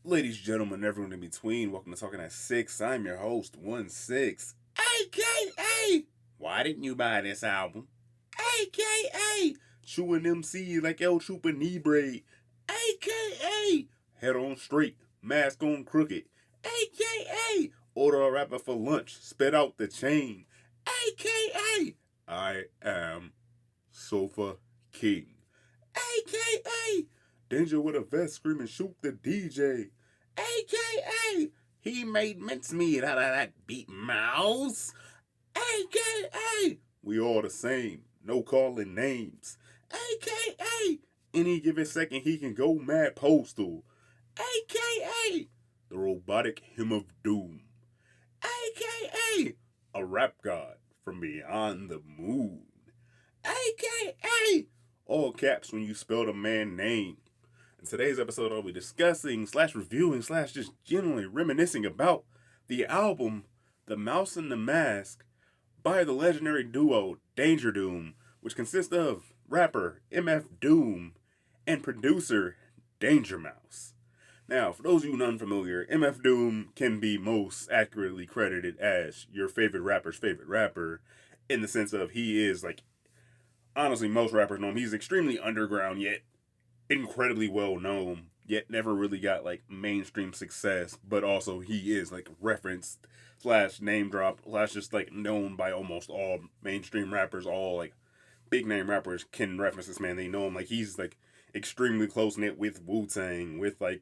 Ladies, gentlemen, everyone in between, welcome to Talking at 6. I'm your host, 1-6, AKA, why didn't you buy this album? AKA, chewing MC like El Chupa Libre, AKA, head on straight, mask on crooked, AKA, order a rapper for lunch, spit out the chain, AKA, I am Sofa King, AKA, Danger with a vest screaming shoot the DJ, AKA, he made mincemeat out of that beat mouse, AKA, we all the same, no calling names, AKA, any given second he can go mad postal, AKA, the robotic hymn of doom, AKA, a rap god from beyond the moon, AKA, all caps when you spell the man name. In today's episode, I'll be discussing / reviewing / just generally reminiscing about the album The Mouse and the Mask by the legendary duo Danger Doom, which consists of rapper MF Doom and producer Danger Mouse. Now, for those of you unfamiliar, MF Doom can be most accurately credited as your favorite rapper's favorite rapper, in the sense of he is, like, honestly, most rappers know him. He's extremely underground, yet incredibly well known, yet never really got like mainstream success, but also he is like referenced / name drop / just like known by almost all mainstream rappers. All like big name rappers can reference this man. They know him. Like he's like extremely close knit with Wu-Tang, with like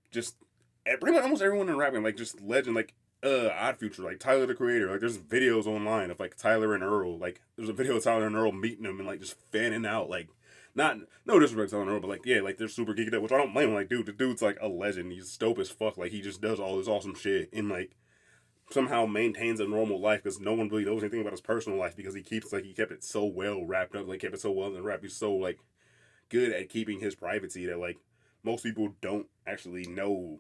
just pretty much almost everyone in rapping, like just legend, like Odd Future, like Tyler the Creator. Like there's videos online of like Tyler and Earl. Like there's a video of Tyler and Earl meeting him and like just fanning out, like not no disrespect to Tyler and Earl, but like yeah, like they're super geeked up, which I don't blame him. Like dude, the dude's like a legend. He's dope as fuck. Like he just does all this awesome shit and like somehow maintains a normal life because no one really knows anything about his personal life because he kept it so well wrapped up, like kept it so well in the rap. He's so like good at keeping his privacy that like most people don't actually know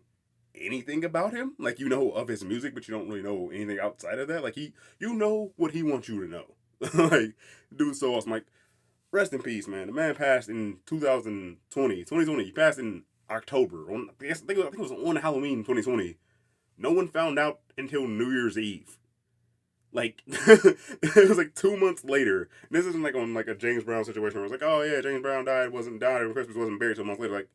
anything about him. Like you know of his music, but you don't really know anything outside of that. Like you know what he wants you to know. Like dude's so awesome. Like rest in peace, man. The man passed in 2020. He passed in October. I think it was on Halloween 2020. No one found out until New Year's Eve. Like it was like 2 months later. This isn't like on like a James Brown situation where it was like, oh yeah, James Brown died on Christmas, wasn't buried 2 months later. Like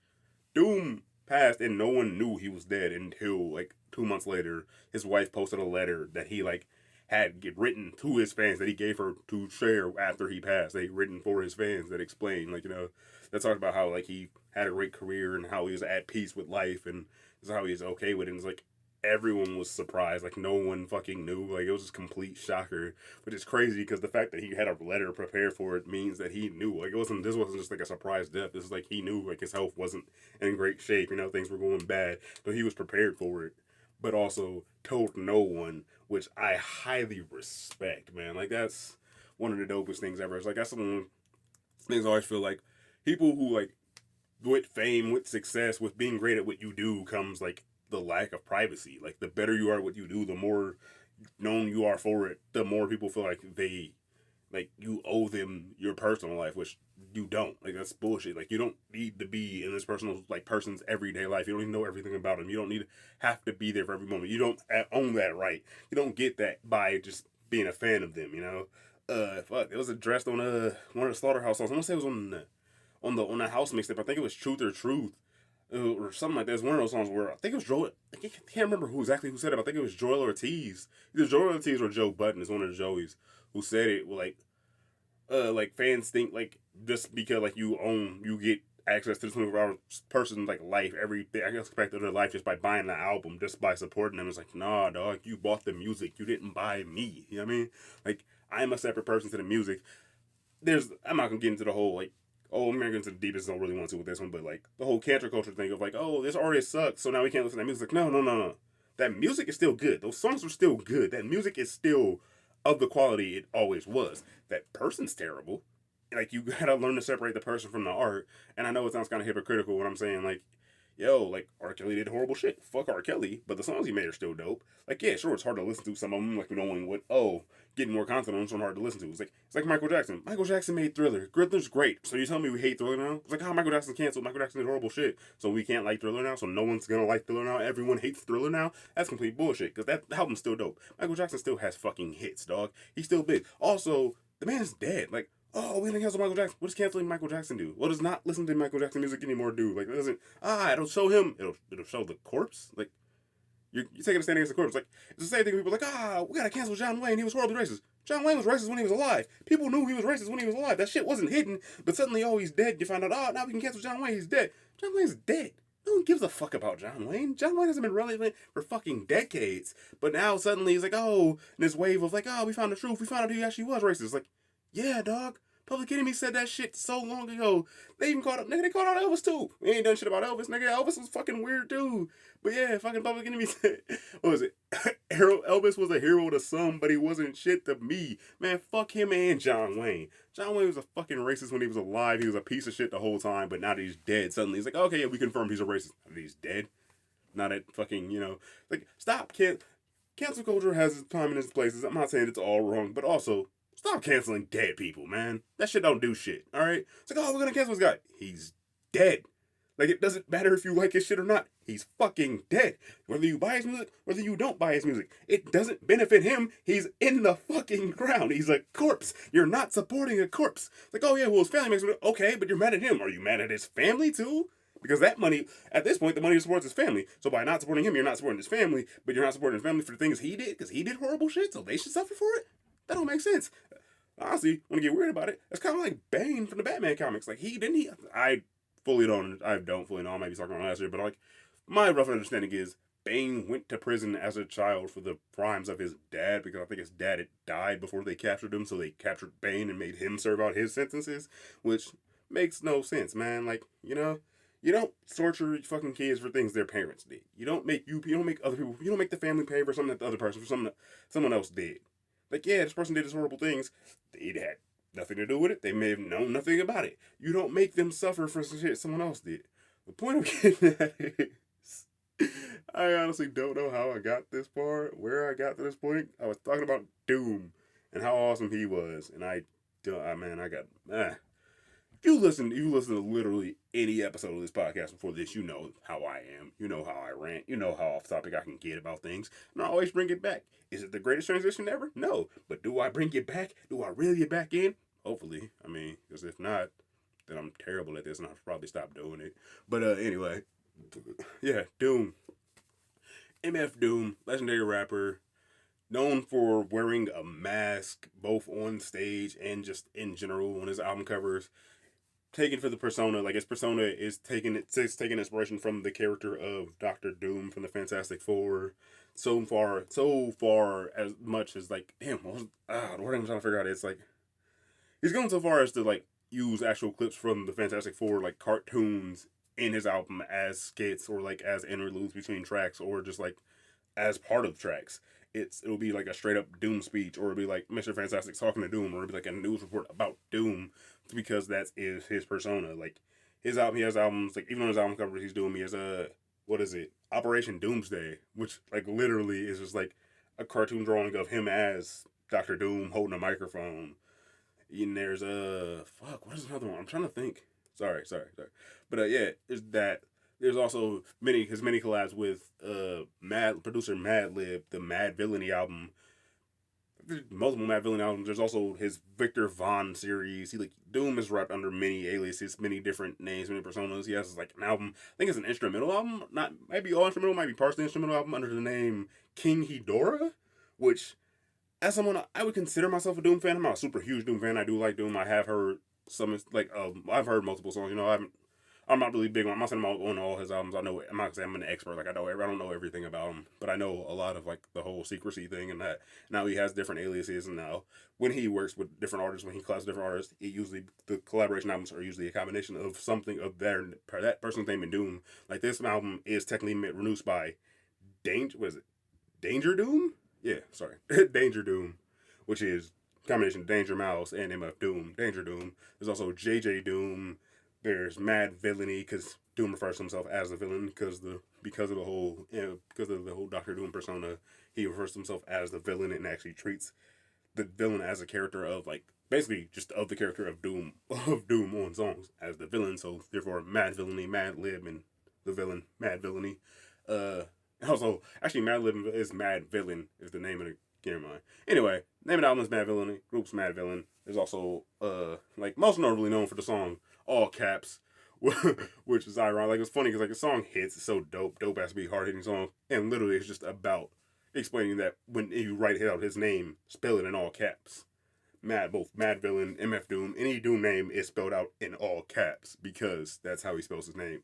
Doom passed and no one knew he was dead until like 2 months later. His wife posted a letter that he like had written to his fans that he gave her to share after he passed. They written for his fans that explained, like, you know, that talked about how like he had a great career and how he was at peace with life and this is how he was okay with it. And it's like everyone was surprised, like no one fucking knew. Like it was just a complete shocker, which is crazy because the fact that he had a letter prepared for it means that he knew. Like this wasn't just like a surprise death. This is like he knew like his health wasn't in great shape. You know, things were going bad, so he was prepared for it, but also told no one, which I highly respect, man. Like that's one of the dopest things ever. It's like that's one of the things I always feel like people who like with fame, with success, with being great at what you do comes like the lack of privacy. Like the better you are at what you do, the more known you are for it, the more people feel like you owe them your personal life, which you don't. Like that's bullshit. Like you don't need to be in this person's everyday life. You don't even know everything about them. You don't need to have to be there for every moment. You don't own that right. You don't get that by just being a fan of them. You know. Fuck. It was addressed on one of the Slaughterhouse songs. I want to say it was on the house mixtape. I think it was Truth or Truth. Or something like that. It's one of those songs where I think it was Joel. I can't remember who said it. But I think it was Joel Ortiz. Either Joel Ortiz or Joe Budden is one of the Joeys who said it. Like fans think like just because like you get access to the 24-hour person's like life, every aspect of their life just by buying the album, just by supporting them. It's like, nah, dog, you bought the music, you didn't buy me. You know what I mean? Like I'm a separate person to the music. I'm not gonna get into the whole like, oh, I'm gonna get into the deepest. I don't really want to with this one, but like the whole cancer culture thing of like, oh, this artist sucks, so now we can't listen to that music. Like, no. That music is still good. Those songs are still good. That music is still of the quality it always was. That person's terrible. Like you gotta learn to separate the person from the art. And I know it sounds kind of hypocritical when I'm saying like, yo, like, R. Kelly did horrible shit. Fuck R. Kelly, but the songs he made are still dope. Like, yeah, sure, it's hard to listen to some of them, like, knowing what, getting more content on some hard to listen to. It's like Michael Jackson. Michael Jackson made Thriller. Thriller's great. So you tell me we hate Thriller now? It's like, how Michael Jackson canceled. Michael Jackson did horrible shit. So we can't like Thriller now? So no one's gonna like Thriller now? Everyone hates Thriller now? That's complete bullshit, because that album's still dope. Michael Jackson still has fucking hits, dog. He's still big. Also, the man's dead. Like, oh, we didn't cancel Michael Jackson. What does canceling Michael Jackson do? What does not listen to Michael Jackson music anymore do? Like, it doesn't, it'll show him, it'll show the corpse? Like, you're taking a stand against the corpse. Like, it's the same thing. People are like, we gotta cancel John Wayne. He was horribly racist. John Wayne was racist when he was alive. People knew he was racist when he was alive. That shit wasn't hidden. But suddenly, he's dead. You find out, now we can cancel John Wayne. He's dead. John Wayne's dead. No one gives a fuck about John Wayne. John Wayne hasn't been relevant for fucking decades. But now suddenly he's like, this wave of like, we found the truth. We found out he actually was racist. Like, yeah, dog. Public Enemy said that shit so long ago. They even called out Elvis too. We ain't done shit about Elvis, nigga. Elvis was fucking weird too. But yeah, fucking Public Enemy said, what was it? Elvis was a hero to some, but he wasn't shit to me. Man, fuck him and John Wayne. John Wayne was a fucking racist when he was alive. He was a piece of shit the whole time, but now that he's dead, suddenly he's like, okay, yeah, we confirmed he's a racist. He's dead. Not at fucking, like, stop. Cancel culture has its time and its places. I'm not saying it's all wrong, but also, stop canceling dead people, man. That shit don't do shit, alright? It's like, we're gonna cancel this guy. He's dead. Like, it doesn't matter if you like his shit or not. He's fucking dead. Whether you buy his music, whether you don't buy his music, it doesn't benefit him. He's in the fucking ground. He's a corpse. You're not supporting a corpse. It's like, his family makes music. Okay, but you're mad at him. Are you mad at his family too? Because that money, at this point, the money supports his family. So by not supporting him, you're not supporting his family, but you're not supporting his family for the things he did, because he did horrible shit, so they should suffer for it? That don't make sense. Honestly, when you get weird about it, it's kind of like Bane from the Batman comics. Like, I don't fully know, I might be talking about last year, but like, my rough understanding is Bane went to prison as a child for the crimes of his dad, because I think his dad had died before they captured him, so they captured Bane and made him serve out his sentences, which makes no sense, man. Like, you don't torture fucking kids for things their parents did. You don't make other people, you don't make the family pay for something that the other person, for something that someone else did. Like, yeah, this person did these horrible things. They had nothing to do with it. They may have known nothing about it. You don't make them suffer for some shit someone else did. The point of getting at is, I honestly don't know how I got this far, where I got to this point. I was talking about Doom and how awesome he was, and If you listen to literally any episode of this podcast before this, you know how I am. You know how I rant. You know how off topic I can get about things. And I always bring it back. Is it the greatest transition ever? No. But do I bring it back? Do I reel it back in? Hopefully. Because if not, then I'm terrible at this and I'll probably stop doing it. But anyway. Yeah, Doom. MF Doom, legendary rapper, known for wearing a mask both on stage and just in general on his album covers. Taken for the persona, like his persona is taking inspiration from the character of Doctor Doom from the Fantastic Four. So far as much as like, the word I'm trying to figure out is like, he's going so far as to like use actual clips from the Fantastic Four, like cartoons, in his album as skits or like as interludes between tracks or just like as part of tracks. It'll be like a straight up Doom speech, or it'll be like Mr. Fantastic talking to Doom, or it'll be like a news report about Doom, because that is his persona. Like he has albums, like even on his album cover he's doing, he has Operation Doomsday, which like literally is just like a cartoon drawing of him as Dr. Doom holding a microphone. And there's what is another one? I'm trying to think. Sorry. But yeah, there's that. There's also his many collabs with producer Madlib, the Mad Villainy album. There's multiple Mad Villainy albums. There's also his Victor Von series. Doom is rapped under many aliases, many different names, many personas. He has like an album. I think it's an instrumental album. Maybe all instrumental, might be partially instrumental album under the name King Hedorah, which, as someone, I would consider myself a Doom fan. I'm not a super huge Doom fan. I do like Doom. I have heard I've heard multiple songs. I'm not really big on. I'm not saying I'm on all his albums. I know. I'm not saying I'm an expert. Like I don't know everything about him, but I know a lot of like the whole secrecy thing and that. Now he has different aliases, and now when he works with different artists, when he collabs with different artists, the collaboration albums are usually a combination of something of that person's name in Doom. Like this album is technically produced by Danger Doom? Yeah, sorry, Danger Doom, which is combination of Danger Mouse and MF Doom. Danger Doom. There's also JJ Doom. There's mad villainy because Doom refers to himself as the villain because of the whole Doctor Doom persona. He refers to himself as the villain and actually treats the villain as a character of like basically just of the character of Doom on songs as the villain. So therefore, mad villainy, mad lib, and the villain, mad villainy. Uh, Also, actually, Mad Lib is Mad Villain is the name of the game. Anyway, name of the album is Mad Villainy. Group's Mad Villain. There's also like most notably known for the song All Caps, which is ironic. Like it's funny because like the song hits, it's so dope has to be a hard hitting song, and literally it's just about explaining that when you write out his name, spell it in all caps. Both Mad Villain, MF Doom, any Doom name is spelled out in all caps because that's how he spells his name.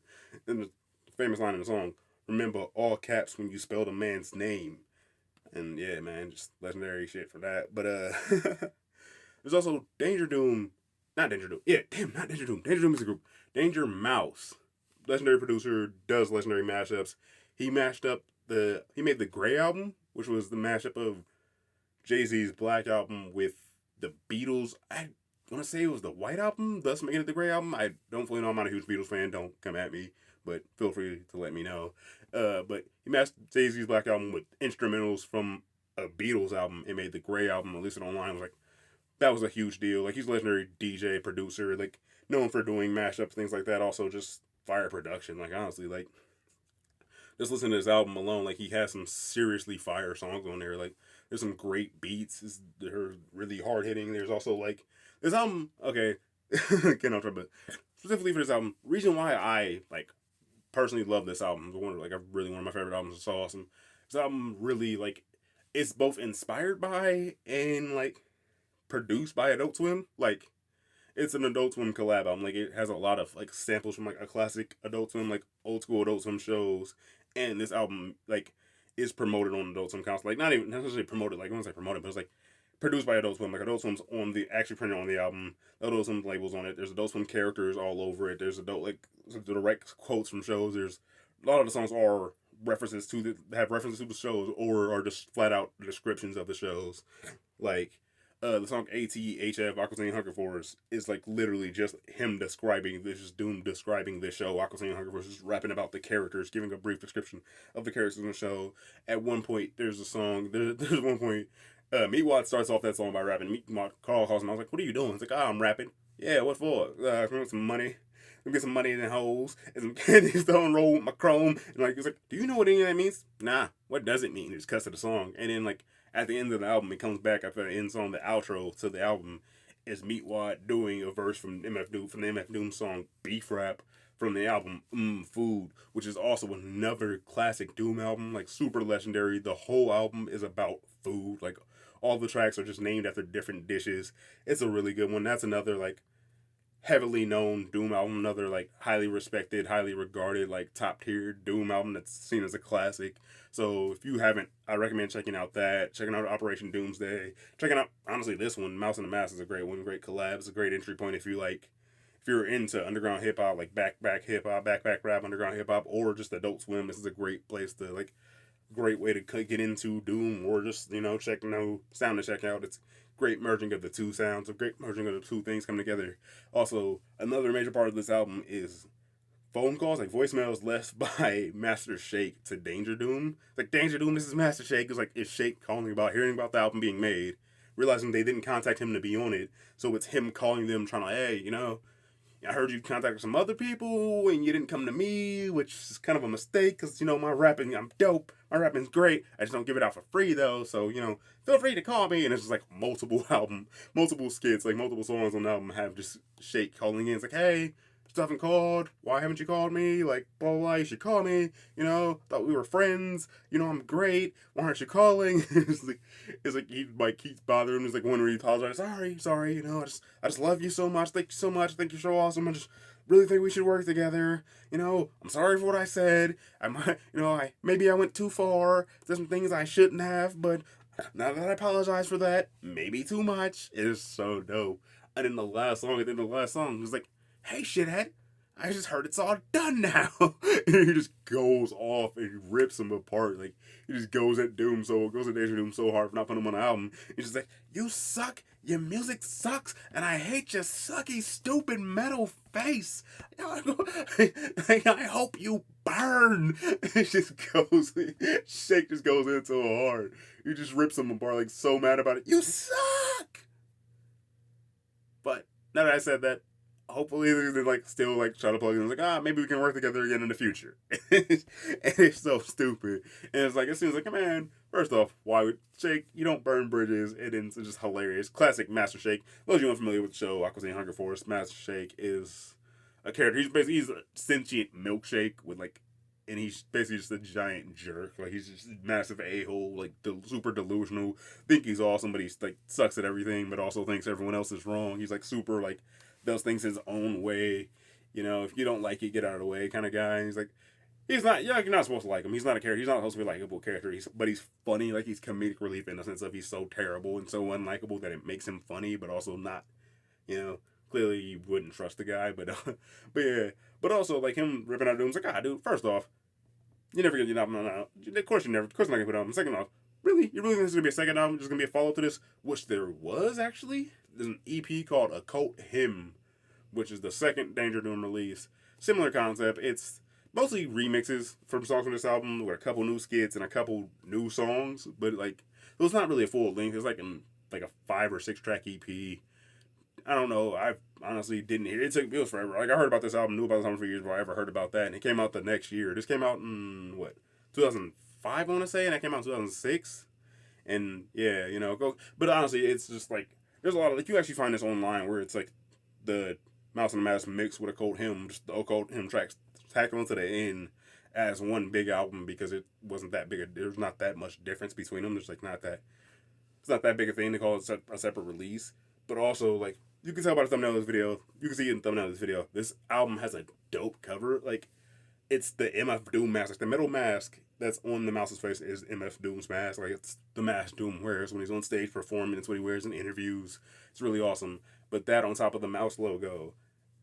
And the famous line in the song, remember all caps when you spell a man's name. And yeah, man, just legendary shit for that. But there's also Danger Doom. Not Danger Doom. Yeah, damn, not Danger Doom. Danger Doom is a group. Danger Mouse. Legendary producer, does legendary mashups. He made the Grey album, which was the mashup of Jay-Z's Black album with the Beatles. I want to say it was the White album, thus making it the Grey album. I don't fully know. I'm not a huge Beatles fan. Don't come at me, but feel free to let me know. But he mastered Jay-Z's Black album with instrumentals from a Beatles album and made the Grey album, released it online. I was like, that was a huge deal. Like, he's a legendary DJ, producer, like, known for doing mashups, things like that. Also, just fire production. Like, honestly, like, just listen to this album alone. Like, he has some seriously fire songs on there. Like, there's some great beats. They're really hard hitting. There's also, like, this album, okay, can't off track, but specifically for this album, reason why I, like, personally love this album. One of my favorite albums. It's so awesome. This album really like it's both inspired by and like produced by Adult Swim. Like it's an Adult Swim collab album. Like it has a lot of like samples from like a classic Adult Swim, like old school Adult Swim shows. And this album like is promoted on Adult Swim constantly. Like not even necessarily promoted. Like I wouldn't say promoted, but it's like produced by Adult Swim. Like Adult Swim's on the actually printed on the album. Adult Swim labels on it. There's Adult Swim characters all over it. There's direct quotes from shows. There's a lot of the songs are references to the shows or are just flat out descriptions of the shows. Like the song ATHF Aquatine Hunger Force is like literally just him describing this, just Doom describing this show. Aquatine Hunger Force is rapping about the characters, giving a brief description of the characters in the show. At one point, there's a song. There's one point. Meatwad starts off that song by rapping. Meatwad Carl calls him. I was like, "What are you doing?" He's like, "Oh, I'm rapping." Yeah, what for? Some money. Get some money in the holes and some candy to unroll with my chrome. And like, he's like, "Do you know what any of that means?" Nah. What does it mean? Just cuts to the song, and then like at the end of the album, it comes back after the end song, the outro to the album is Meatwad doing a verse from the MF Doom song Beef Rap from the album Food, which is also another classic Doom album, like super legendary. The whole album is about food, like. All the tracks are just named after different dishes. It's a really good one. That's another like heavily known Doom album, another like highly respected, highly regarded, like top tier Doom album that's seen as a classic. So if you haven't, I recommend checking out Operation Doomsday. Checking out honestly this one, Mouse and the Mask is a great one, great collab. It's a great entry point if you're into underground hip hop, like back hip hop, back rap, underground hip hop, or just Adult Swim. This is a great place to like. Great way to get into Doom or just, sound to check out. It's great merging of the two sounds, a great merging of the two things coming together. Also, another major part of this album is phone calls, like voicemails left by Master Shake to Danger Doom. It's like, Danger Doom, this is Master Shake. It's like, it's Shake calling about hearing about the album being made, realizing they didn't contact him to be on it. So it's him calling them, trying to, hey, I heard you contacted some other people and you didn't come to me, which is kind of a mistake because, my rapping, I'm dope. My rapping's great. I just don't give it out for free, though. So, feel free to call me. And it's just like multiple skits, like multiple songs on the album have just Shake calling in. It's like, hey, you haven't called. Why haven't you called me? Like, blah, blah, blah. You should call me. Thought we were friends. I'm great. Why aren't you calling? it's like he like keeps bothering him. He's like, when we apologize, sorry. I just love you so much. Thank you so much. Think you're so awesome. I just really think we should work together. I'm sorry for what I said. Maybe I went too far. There's some things I shouldn't have, but now that I apologize for that, maybe too much. It is so dope. And then at the end of the last song, he's like, hey, shithead, I just heard it's all done now. And he just goes off and he rips him apart. Like, he just goes at Danger Doom so hard for not putting him on the album. He's just like, you suck, your music sucks, and I hate your sucky, stupid metal face. Like, I hope you burn. It just goes, Shake just goes in so hard. He just rips him apart, like, so mad about it. You suck! But, now that I said that, hopefully they like still like try to plug in. Like, maybe we can work together again in the future. And it's so stupid. And it's like, it seems like, man, first off, why would Shake? You don't burn bridges. And it's just hilarious. Classic Master Shake. Those of you unfamiliar with the show, Aquazine Hunger Force, Master Shake is a character. He's a sentient milkshake with like, and he's basically just a giant jerk. Like, he's just a massive a-hole, like super delusional. Think he's awesome, but he's like sucks at everything, but also thinks everyone else is wrong. He's like super like does things his own way. You know, if you don't like it, get out of the way kind of guy. And he's like, he's not, you're not supposed to like him. He's not a character. He's not supposed to be a likable character. But he's funny. Like, he's comedic relief in the sense of he's so terrible and so unlikable that it makes him funny, but also not, you know, clearly you wouldn't trust the guy. But yeah. But also, like, him ripping out Doom's like, dude, first off, you never get your album out. Of course not going to put out. Second off, really? You really think this is going to be a second album? Just going to be a follow to this? Which there was, actually. There's an EP called Occult Him, which is the second Danger Doom release. Similar concept. It's mostly remixes from songs from this album with a couple new skits and a couple new songs. But, like, it was not really a full length. It was like a 5 or 6 track EP. I don't know. I honestly didn't hear it. It was forever. Like, I heard about this album, knew about this album for years before I ever heard about that. And it came out the next year. This came out in, 2005, I want to say? And that came out in 2006. And, yeah, you know, but honestly, it's just, like, there's a lot of, like, you actually find this online where it's, like, the Mouse and the Mask mixed with Occult Him, just the Occult Him tracks tacked onto the end as one big album because it wasn't that big. There's not that much difference between them. There's, like, it's not that big a thing to call it a separate release. But also, like, you can tell by the thumbnail of this video, you can see it in the thumbnail of this video, this album has a dope cover. Like, it's the MF Doom mask. Like, the metal mask that's on the Mouse's face is MF Doom's mask. Like, it's the mask Doom wears when he's on stage performing. It's what he wears in interviews. It's really awesome. But that on top of the Mouse logo,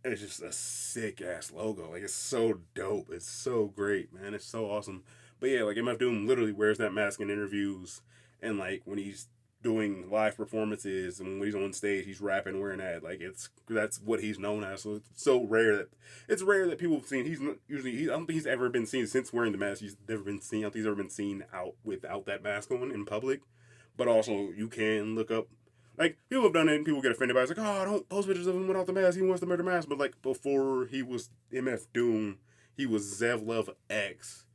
it's just a sick-ass logo. Like, it's so dope. It's so great, man. It's so awesome. But yeah, like, MF Doom literally wears that mask in interviews. And, like, when he's doing live performances and when he's on stage, he's rapping wearing that. Like, that's what he's known as. So it's so rare that people have seen. I don't think he's ever been seen since wearing the mask. He's never been seen. I don't think he's ever been seen out without that mask on in public. But also, you can look up, like, people have done it and people get offended by it. It's like, don't post pictures of him without the mask. He wants to wear the mask. But, like, before he was MF Doom, he was Zev Love X.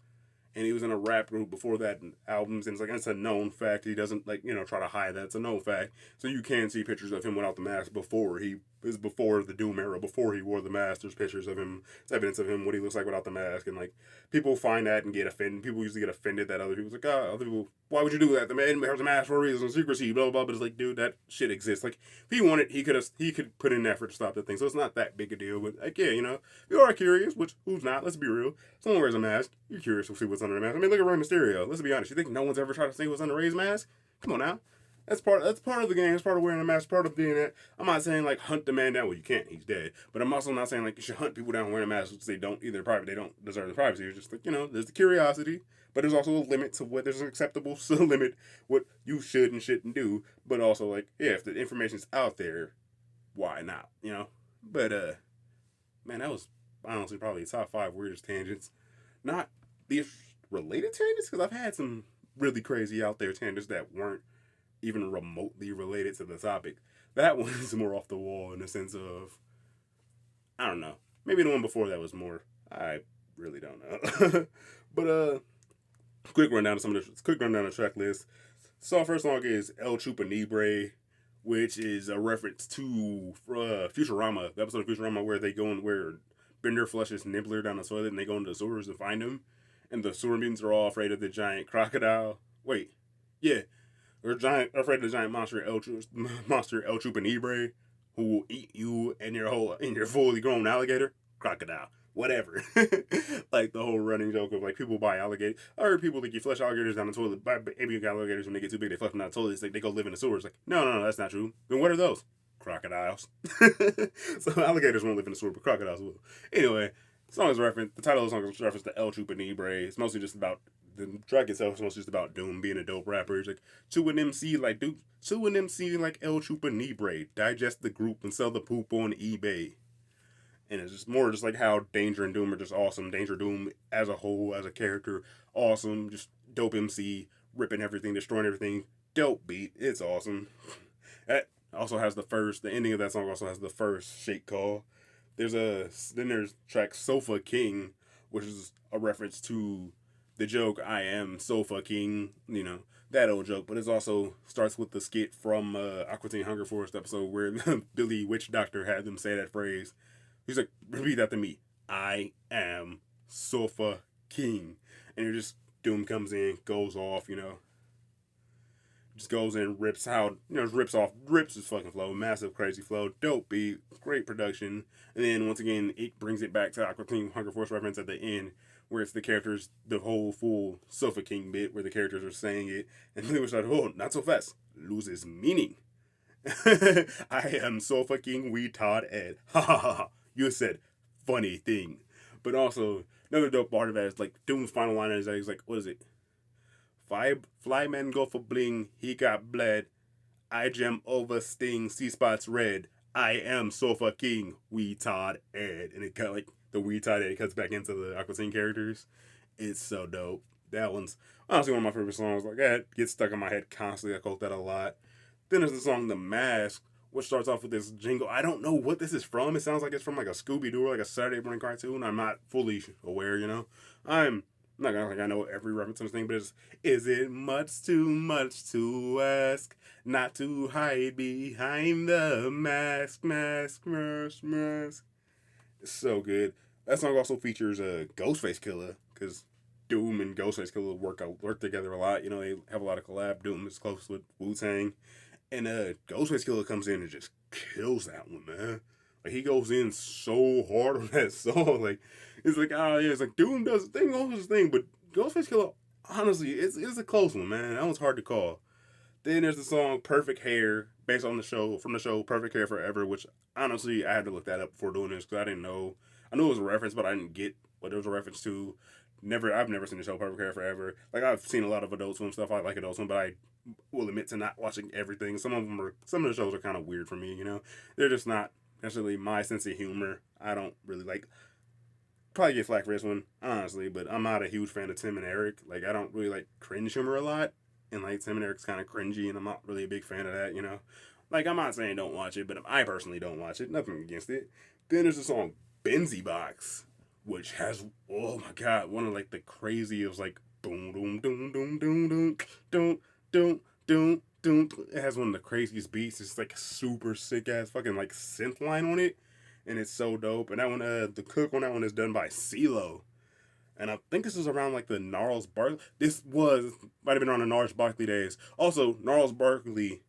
And he was in a rap group before that albums, and it's a known fact. He doesn't, like, you know, try to hide that. It's a known fact. So you can see pictures of him without the mask before the Doom era, before he wore the mask. There's pictures of him, there's evidence of him, what he looks like without the mask. And, like, people find that and get offended. People usually get offended that other people's like, other people, why would you do that? The man wears a mask for a reason, secrecy, blah, blah, blah. But it's like, dude, that shit exists. Like, if he wanted, he could put in an effort to stop that thing. So it's not that big a deal. But, like, yeah, you know, if you are curious, which, who's not? Let's be real. Someone wears a mask, you're curious to see what's under the mask. I mean, look at Rey Mysterio. Let's be honest. You think no one's ever tried to see what's under Rey's mask? Come on now. That's part of the game. It's part of wearing a mask. Part of being that. I'm not saying, like, hunt the man down. Well, you can't. He's dead. But I'm also not saying, like, you should hunt people down wearing a mask because they don't deserve the privacy. It's just, like, you know, there's the curiosity, but there's also a limit to what there's an acceptable limit what you should and shouldn't do. But also, like, yeah, if the information's out there, why not? You know. But man, that was honestly probably top 5 weirdest tangents. Not these related tangents, because I've had some really crazy out there tangents that weren't even remotely related to the topic. That one is more off the wall in the sense of, I don't know. Maybe the one before that was more. I really don't know. But quick rundown of the track list. So our first song is El Chupa Libre, which is a reference to Futurama, the episode of Futurama where they go and where Bender flushes Nibbler down the toilet and they go into the sewers to find him. And the sewer mutants are all afraid of the giant crocodile. Wait. Yeah. They're afraid of the giant monster El Chupa Libre, who will eat you and your fully grown alligator. Crocodile. Whatever. Like the whole running joke of, like, people buy alligators. I heard people think you flush alligators down the toilet. Buy baby alligators when they get too big, they flush them down the toilet. It's like they go live in the sewers. Like, no, that's not true. Then what are those? crocodiles. So alligators won't live in the sewer, but crocodiles will. Anyway, the title of the song is reference to El Chupa Libre. It's mostly just about, the track itself is mostly just about Doom being a dope rapper. He's like, to an MC like El Chupa Libre, digest the group and sell the poop on eBay. And it's just more just like how Danger and Doom are just awesome. Danger Doom as a whole, as a character, awesome. Just dope MC, ripping everything, destroying everything. Dope beat. It's awesome. That also has the ending of that song also has the first shake call. There's track Sofa King, which is a reference to the joke I am Sofa King, that old joke. But it also starts with the skit from Aqua Teen Hunger Force episode where Billy Witch Doctor had them say that phrase. He's like, repeat that to me. I am Sofa King. And you're just, Doom comes in, goes off, just goes in, rips his fucking flow, massive crazy flow, dope beat, great production. And then once again, it brings it back to Aqua Teen Hunger Force reference at the end, where it's the whole full Sofa King bit, where the characters are saying it, and they were like, oh, not so fast, loses meaning. I am Sofa King retard Ed. Ha ha ha. You said funny thing. But also, another dope part of that is like Doom's final line is that he's like, what is it? Flyman go for bling, he got bled. I gem over sting, C-spots red. I am Sofa King, retard Ed. And it got like the retard Ed cuts back into the Aqua Teen characters. It's so dope. That one's honestly one of my favorite songs. Like that gets stuck in my head constantly. I quote that a lot. Then there's the song The Mask, which starts off with this jingle. I don't know what this is from. It sounds like it's from like a Scooby-Doo or like a Saturday morning cartoon. I'm not fully aware, I'm not gonna I know every reference to this thing, but is it much to ask not to hide behind the mask? It's so good. That song also features a Ghostface Killer, because Doom and Ghostface Killer work together a lot. They have a lot of collab. Doom is close with Wu-Tang. And Ghostface Killer comes in and just kills that one, man. Like, he goes in so hard on that song. Like, it's like, it's like Doom does his thing, all his thing. But Ghostface Killer, honestly, it's a close one, man. That one's hard to call. Then there's the song Perfect Hair, based on from the show Perfect Hair Forever, which, honestly, I had to look that up before doing this, because I didn't know. I knew it was a reference, but I didn't get what it was a reference to. I've never seen the show Perfect Hair Forever. Like, I've seen a lot of Adult Swim stuff. I like Adult Swim, but I will admit to not watching everything. Some of the shows are kind of weird for me, They're just not necessarily my sense of humor. I don't really like. Probably get flack for this one, honestly, but I'm not a huge fan of Tim and Eric. Like, I don't really like cringe humor a lot, and like Tim and Eric's kind of cringy, and I'm not really a big fan of that, Like, I'm not saying don't watch it, but I personally don't watch it. Nothing against it. Then there's the song Benzie Box, which has, oh my god, one of like the craziest, like boom boom boom boom boom boom boom boom boom boom. It has one of the craziest beats. It's like a super sick ass fucking like synth line on it, and it's so dope. And that one, the cook on that one is done by CeeLo, and I think this is around like the Gnarls Barkley. Might have been around the Gnarls Barkley days. Also, Gnarls Barkley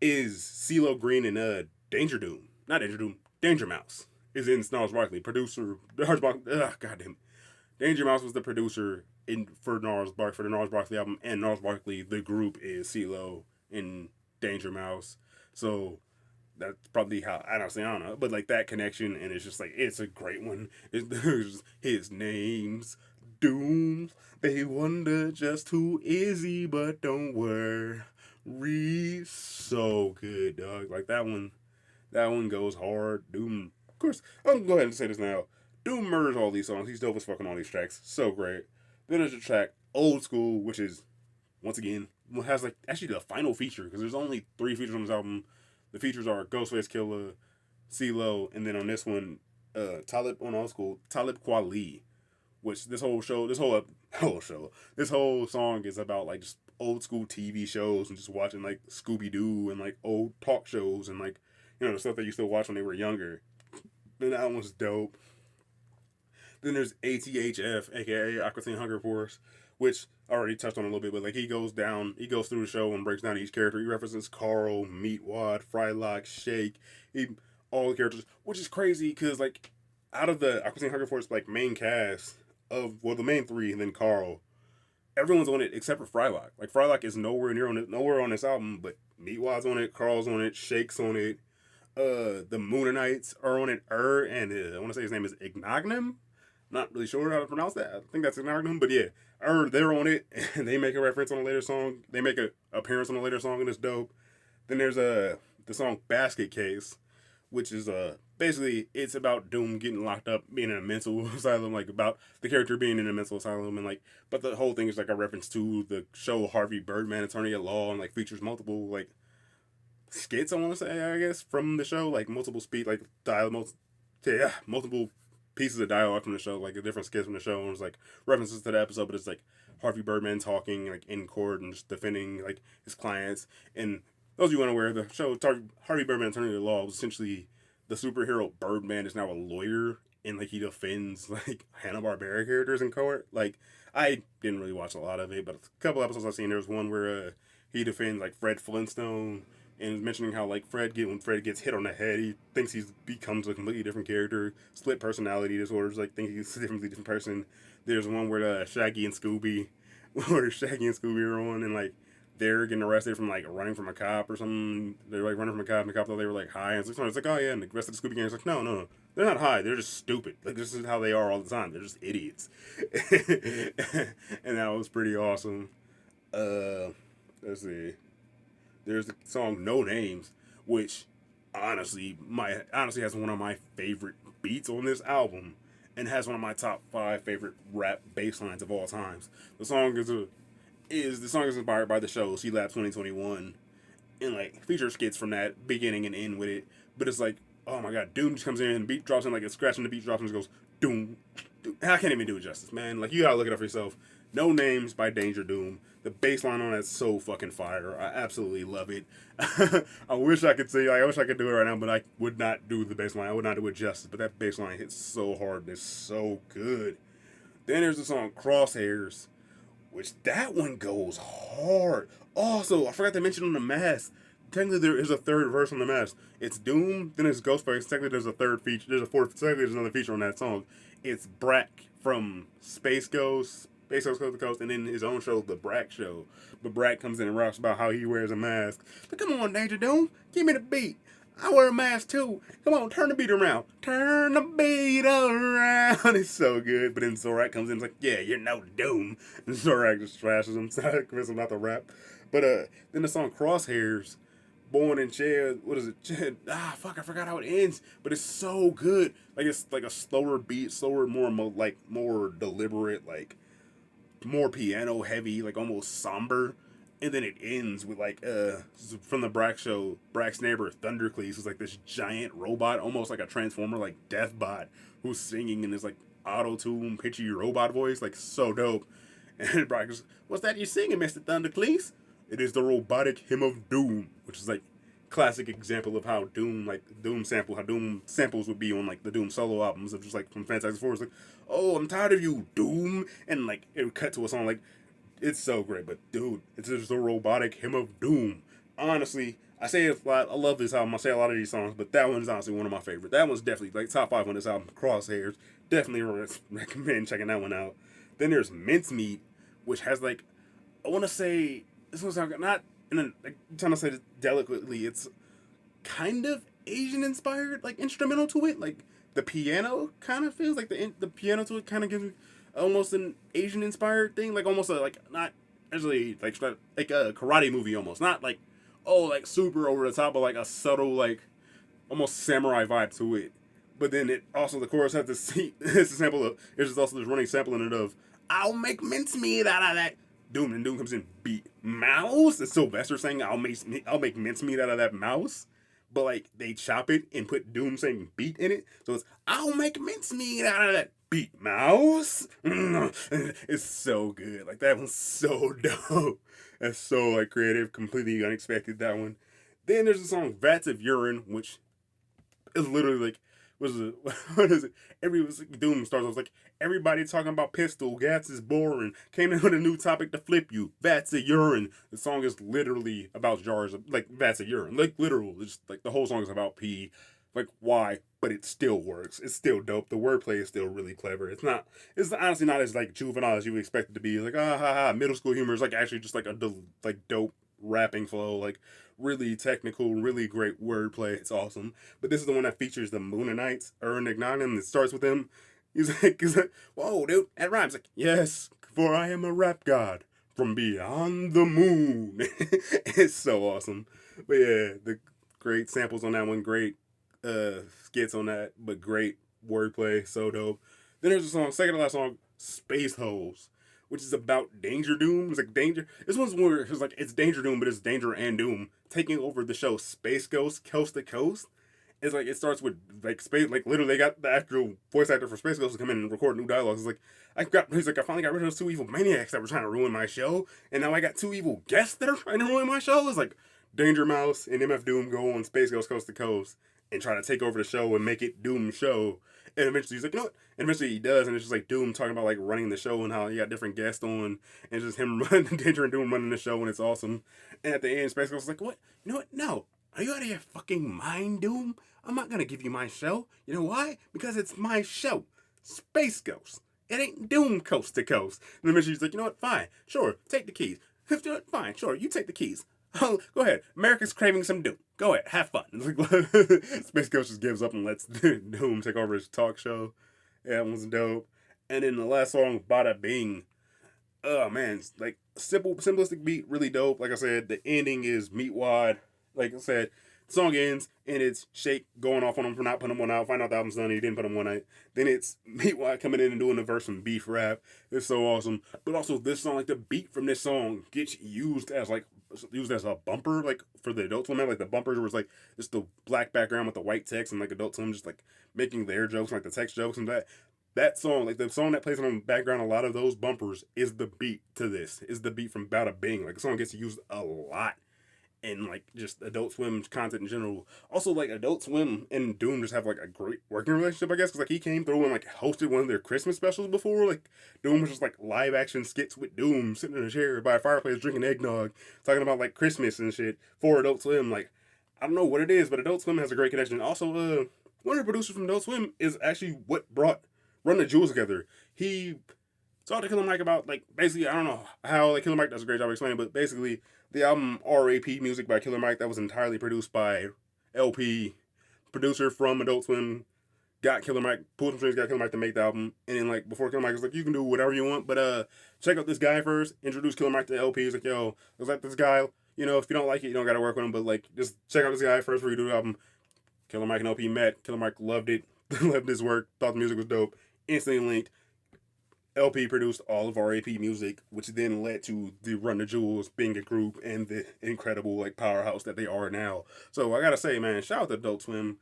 is CeeLo Green and Danger Mouse is in Gnarls Barkley. Producer, goddamn. Danger Mouse was the producer for the Gnarls Barkley album, and Gnarls Barkley, the group, is CeeLo and Danger Mouse. So that's probably how, I don't know, but like that connection, and it's just like, it's a great one. His name's Doom. They wonder just who is he, but don't worry. So good, dog. Like that one goes hard. Doom. Of course, I'm gonna go ahead and say this now. Doom murders all these songs. He's dope as fuck on all these tracks. So great. Then there's the track Old School, which is, once again, has like actually the final feature, because there's only 3 features on this album. The features are Ghostface Killer, CeeLo, and then on this one, Talib Kweli, which this whole song is about like just old school TV shows and just watching like Scooby-Doo and like old talk shows and like, the stuff they used to watch when they were younger. And that one was dope. Then there's ATHF, aka Aqua Teen Hunger Force, which I already touched on a little bit, but like he goes through the show and breaks down each character. He references Carl, Meatwad, Frylock, Shake, all the characters, which is crazy because like out of the Aqua Teen Hunger Force like main cast of, well, the main 3 and then Carl, everyone's on it except for Frylock. Like Frylock is nowhere on this album, but Meatwad's on it, Carl's on it, Shake's on it. The Moonanites are on it. And I want to say his name is Ignagnum. Not really sure how to pronounce that. I think that's Ignagnum, but yeah, they're on it, and they make a reference on a later song. They make an appearance on a later song, and it's dope. Then there's the song Basket Case, which is basically it's about Doom getting locked up, being in a mental asylum, like about the character being in a mental asylum, and like, but the whole thing is like a reference to the show Harvey Berman, Attorney at Law, and like features multiple like skits, I want to say, I guess, from the show, like multiple like dialogue, multiple pieces of dialogue from the show, like a different skits from the show, and it's like references to the episode, but it's like Harvey Birdman talking like in court and just defending like his clients. And those of you unaware, the show Harvey Birdman, Attorney at Law, was essentially the superhero Birdman is now a lawyer, and like he defends like Hanna-Barbera characters in court. Like, I didn't really watch a lot of it, but a couple episodes I've seen, there was one where he defends like Fred Flintstone, and mentioning how like when Fred gets hit on the head, he thinks he becomes a completely different character, split personality disorders, like think he's a completely different person. There's one where Shaggy and Scooby are on, and like they're getting arrested from like running from a cop or something. They're like running from a cop, and the cop thought they were like high, and it's like, oh yeah, and the rest of the Scooby gang is like, no, they're not high, they're just stupid. Like, this is how they are all the time. They're just idiots. And that was pretty awesome. Let's see. There's the song No Names, which honestly has one of my favorite beats on this album, and has one of my top 5 favorite rap bass lines of all times. The song is inspired by the show C Lab 2021, and like features skits from that beginning and end with it. But it's like, oh my god, Doom just comes in and the beat drops in, like it's scratching, the beat drops and just goes Doom. I can't even do it justice, man. Like, you gotta look it up for yourself. No Names by Danger Doom. The bass line on that's so fucking fire. I absolutely love it. I wish I could do it right now, but I would not do the bass line. I would not do it justice. But that bass line hits so hard. It's so good. Then there's the song Crosshairs, which that one goes hard. Also, I forgot to mention on the mask. Technically, there is a third verse on the mask. It's Doom, then it's Ghostface. Technically, there's a third feature. Technically, there's another feature on that song. It's Brack from Space Coast to Coast, and then his own show, The Brack Show. But Brack comes in and raps about how he wears a mask. But come on, Danger Doom, give me the beat. I wear a mask too. Come on, turn the beat around. Turn the beat around. It's so good. But then Zorak comes in and is like, yeah, you're no Doom. And Zorak just trashes him, convinces him not to rap. But then the song Crosshairs, Born in Chair, what is it? I forgot how it ends. But it's so good. Like, it's like a slower beat, more deliberate, like more piano heavy, like almost somber. And then it ends with like from the Brack show, Brack's neighbor Thundercleese is like this giant robot, almost like a transformer, like Deathbot, who's singing in this like auto-tune pitchy robot voice, like so dope. And Brack goes, "What's that you singing, Mr. Thundercleese?" It is the robotic hymn of Doom, which is like classic example of how Doom samples would be on like the Doom solo albums of just like from Fantastic Four. It's like, oh, I'm tired of you, Doom, and like it would cut to a song like, it's so great. But dude, it's just a robotic hymn of Doom. Honestly, I say it a lot. I love this album. I say a lot of these songs, but that one's honestly one of my favorites. That one's definitely like top 5 on this album. Crosshairs, definitely recommend checking that one out. Then there's Mincemeat, which has like, I want to say, this one's not in a, like, I'm trying to say this delicately, it's kind of Asian inspired, like instrumental to it. Like the piano kind of feels like the piano to it kind of gives me almost an Asian inspired thing, like almost like not actually like a karate movie almost, not like, oh, like super over the top, but like a subtle like almost samurai vibe to it. But then it also, the chorus has this it's a sample of, there's also this running sample in it of, I'll make mincemeat out of that Doom, and Doom comes in beat mouse. It's Sylvester saying I'll make mincemeat out of that mouse, but like they chop it and put Doom saying beat in it, so it's I'll make mincemeat out of that beat mouse. It's so good. Like, that one's so dope. That's so like creative, completely unexpected, that one. Then there's the song Vats of Urine, which is literally like, what is it? Doom starts off like, everybody talking about pistol, gas is boring. Came in with a new topic to flip you. Vats of urine. The song is literally about jars of, like, vats of urine. Like, literal. It's like, the whole song is about pee. Like, why? But it still works. It's still dope. The wordplay is still really clever. It's honestly not as, like, juvenile as you would expect it to be. Like, middle school humor is, like, actually just, like, a dope rapping flow, like really technical, really great wordplay. It's awesome. But this is the one that features the Moonanites, Ern Ignatum. It starts with him. He's like, whoa, dude, that rhymes. Like, yes, for I am a rap god from beyond the moon. It's so awesome. But yeah, the great samples on that one, great skits on that, but great wordplay, so dope. Then there's a song, second to last song, Space Holes, which is about Danger Doom. It's like Danger. This one's where it's like it's Danger Doom, but it's Danger and Doom taking over the show Space Ghost Coast to Coast. It's like it starts with like space, like literally they got the actual voice actor for Space Ghost to come in and record new dialogues. It's like he's like I finally got rid of those two evil maniacs that were trying to ruin my show, and now I got two evil guests that are trying to ruin my show. It's like Danger Mouse and MF Doom go on Space Ghost Coast to Coast and try to take over the show and make it Doom's show. And eventually he's like, you know what? And eventually he does, and it's just like Doom talking about like running the show and how he got different guests on, and it's just him running, Danger and Doom running the show, and it's awesome. And at the end, Space Ghost is like, what? You know what? No. Are you out of your fucking mind, Doom? I'm not gonna give you my show. You know why? Because it's my show. Space Ghost. It ain't Doom Coast to Coast. And eventually he's like, you know what? Fine. Sure. Take the keys. Fine. Sure. You take the keys. Oh, go ahead. America's craving some Doom. Go ahead. Have fun. Space Ghost just gives up and lets Doom take over his talk show. Yeah, that one's dope. And then the last song, Bada Bing. Oh, man. It's like simplistic beat, really dope. Like I said, the ending is meat wad. Like I said, the song ends and it's Shake going off on him for not putting one out. Find out the album's done and he didn't put him one out. Then it's Meatwad coming in and doing the verse from Beef Rap. It's so awesome. But also this song, like the beat from this song gets used as a bumper, like for the Adult Swim. Like the bumpers was like just the black background with the white text and like Adult Swim just like making their jokes, like the text jokes and that. That song, like the song that plays on the background, a lot of those bumpers is the beat to this. Is the beat from Bada Bing. Like the song gets used a lot. And like just Adult Swim's content in general. Also, like Adult Swim and Doom just have like a great working relationship, I guess, because like he came through and like hosted one of their Christmas specials before. Like Doom was just like live action skits with Doom sitting in a chair by a fireplace drinking eggnog, talking about like Christmas and shit for Adult Swim. Like I don't know what it is, but Adult Swim has a great connection. Also, one of the producers from Adult Swim is actually what brought Run the Jewels together. He talked to Killer Mike about like basically I don't know how like Killer Mike does a great job explaining, but basically the album R.A.P. Music by Killer Mike that was entirely produced by LP, producer from Adult Swim, got Killer Mike, pulled some strings, got Killer Mike to make the album, and then like before Killer Mike was like, you can do whatever you want, but check out this guy first. Introduce Killer Mike to LP. He's like, yo, looks like this guy. You know, if you don't like it, you don't gotta work with him, but like just check out this guy first before you do the album. Killer Mike and LP met. Killer Mike loved it, loved his work, thought the music was dope. Instantly linked. LP produced all of R.A.P. music, which then led to the Run the Jewels being a group and the incredible like powerhouse that they are now. So I gotta say, man, shout out to Adult Swim,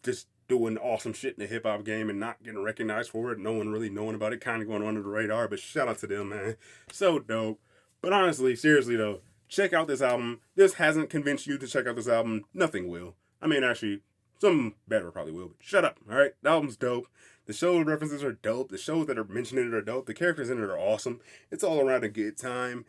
just doing awesome shit in the hip hop game and not getting recognized for it. No one really knowing about it, kind of going under the radar. But shout out to them, man, so dope. But honestly, seriously though, check out this album. This hasn't convinced you to check out this album. Nothing will. I mean, actually, some better probably will. But shut up, all right? The album's dope. The show references are dope. The shows that are mentioned in it are dope. The characters in it are awesome. It's all around a good time.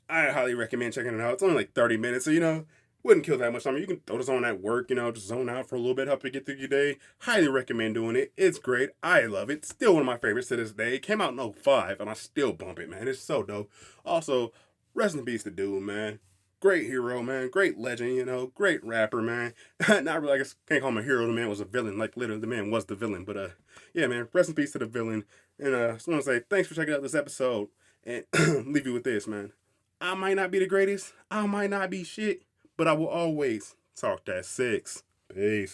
I highly recommend checking it out. It's only like 30 minutes, so, you know, wouldn't kill that much time. You can throw this on at work, you know, just zone out for a little bit, help you get through your day. Highly recommend doing it. It's great. I love it. Still one of my favorites to this day. It came out in 2005, and I still bump it, man. It's so dope. Also, rest in peace to Doom, man. Great hero, man. Great legend, you know. Great rapper, man. Not really, I guess, can't call him a hero. The man was a villain. Like, literally, the man was the villain. But, yeah, man. Rest in peace to the villain. And, I just want to say thanks for checking out this episode. And leave you with this, man. I might not be the greatest. I might not be shit. But I will always talk that six. Peace.